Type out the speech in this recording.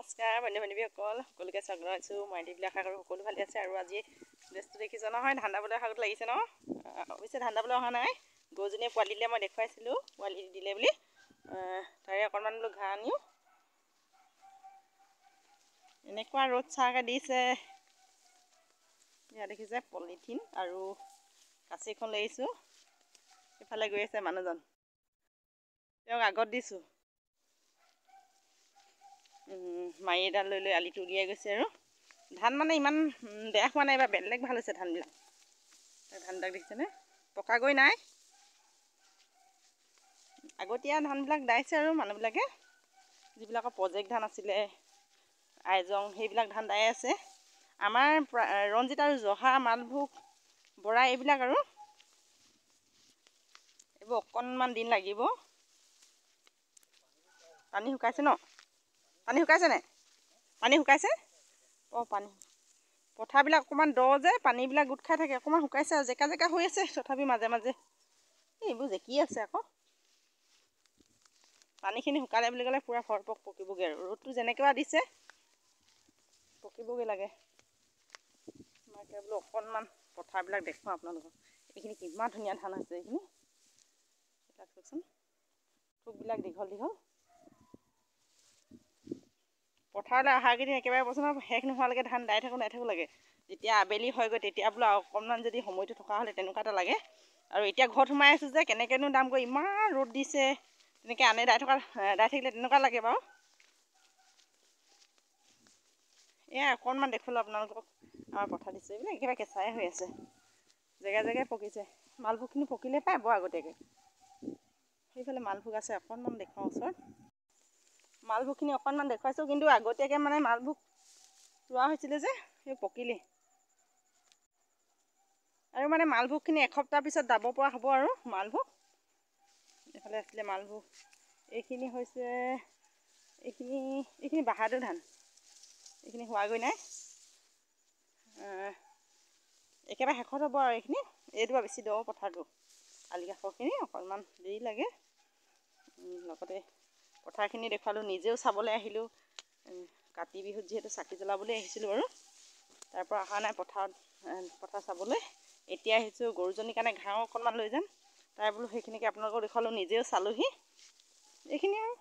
নমস্কাৰ বন্ধু বান্ধৱীসকল, সকলোকে স্বাগতম জনাইছোঁ। মই দিবলৈ আশা কৰোঁ সকলো ভালে আছে। আৰু আজি ড্ৰেছটো দেখিছে নহয়, ধান দাবলৈ অহাত লাগিছে ন। অৱশ্যে ধান দাবলৈ অহা নাই, গৰুজনীয়ে পোৱালি দিলে, মই দেখুৱাইছিলোঁ পোৱালি দিলে বুলি। তাৰে অকণমান বোলো ঘাঁহ আনিও। এনেকুৱা ৰ'দ চাহকৈ দিছে। এয়া দেখিছে পলিথিন আৰু কাঁচিখন লৈ আহিছোঁ। ইফালে গৈ আছে মানুহজন, তেওঁক আগত দিছোঁ। মাৰি এডাল লৈ লৈ আলিটো উলিয়াই গৈছে। আৰু ধান মানে ইমান বেয়া হোৱা নাই, বা বেলেগ ভাল হৈছে ধানবিলাক। ধানবিলাক দেখিছেনে, পকাগৈ নাই। আগতীয়া ধানবিলাক দাইছে আৰু মানুহবিলাকে, যিবিলাকৰ প্ৰজেক্ট ধান আছিলে, আইজং, সেইবিলাক ধান দাই আছে। আমাৰ ৰঞ্জিত আৰু জহা, মালভোগ, বৰা এইবিলাক আৰু এইবোৰ অকণমান দিন লাগিব। পানী শুকাইছে ন, পানী শুকাইছে নাই, পানী শুকাইছে। পানী পথাৰবিলাক অকণমান দ যে, পানীবিলাক গোট খাই থাকে। অকণমান শুকাইছে আৰু জেকা জেকা হৈ আছে, তথাপি মাজে মাজে এইবোৰ জেকি আছে আকৌ। পানীখিনি শুকালে বুলি ক'লে পূৰা ভৰপক পকিবগৈ। আৰু ৰ'দটো যেনেকুৱা দিছে পকিবগৈ লাগে। মই এতিয়া বোলো অকণমান পথাৰবিলাক দেখুৱাওঁ আপোনালোকক। এইখিনি কিমান ধুনীয়া ধান হৈছে, এইখিনি চাওকচোন, থোকবিলাক দীঘল দীঘল। পথাৰলৈ অহাকেইদিন একেবাৰে পচন্দ শেষ নোহোৱালৈকে ধান দাই থাকোঁ লাগে। যেতিয়া আবেলি হয়গৈ, তেতিয়া বোলো অকণমান যদি সময়টো থকা হ'লে তেনেকুৱা এটা লাগে। আৰু এতিয়া ঘৰত সোমাই আছোঁ যে, কেনেকৈনো দাম কৰি, ইমান ৰ'দ দিছে। তেনেকৈ আনে দাই থাকিলে তেনেকুৱা লাগে বাৰু। এয়া অকণমান দেখুৱালোঁ আপোনালোকক। আমাৰ পথাৰ দিছোঁ, এইবিলাক একেবাৰে কেঁচাই হৈ আছে, জেগাই জেগাই পকিছে। মালভোগখিনি পকিলে পায় বৰ আগতীয়াকৈ। সেইফালে মালভোগ আছে, অকণমান দেখুৱাওঁ ওচৰত। মালভোগখিনি অকণমান দেখুৱাইছোঁ, কিন্তু আগতীয়াকৈ মানে মালভোগ ৰোৱা হৈছিলে যে, সেই পকিলেই। আৰু মানে মালভোগখিনি এসপ্তাহ পিছত দাব পৰা হ'ব। আৰু মালভোগ এইফালে আছিলে মালভোগ, এইখিনি হৈছে, এইখিনি বাহাদুৰ ধান। এইখিনি হোৱাগৈ নাই, একেবাৰে শেষত হ'ব আৰু এইখিনি। এইটো বাৰু বেছি দ পথাৰটো, আলি কাষৰখিনি অকণমান দেৰি লাগে। লগতে পথাৰখিনি দেখুৱালোঁ, নিজেও চাবলৈ আহিলোঁ। কাতি বিহুত যিহেতু চাকি জ্বলাবলৈ আহিছিলোঁ বাৰু, তাৰপৰা অহা নাই পথাৰ চাবলৈ। এতিয়া আহিছোঁ গৰুজনীৰ কাৰণে ঘাঁহ অকণমান লৈ যাম। তাই বোলো সেইখিনিকে আপোনালোকক দেখুৱালোঁ, নিজেও চালোঁহি। এইখিনি আৰু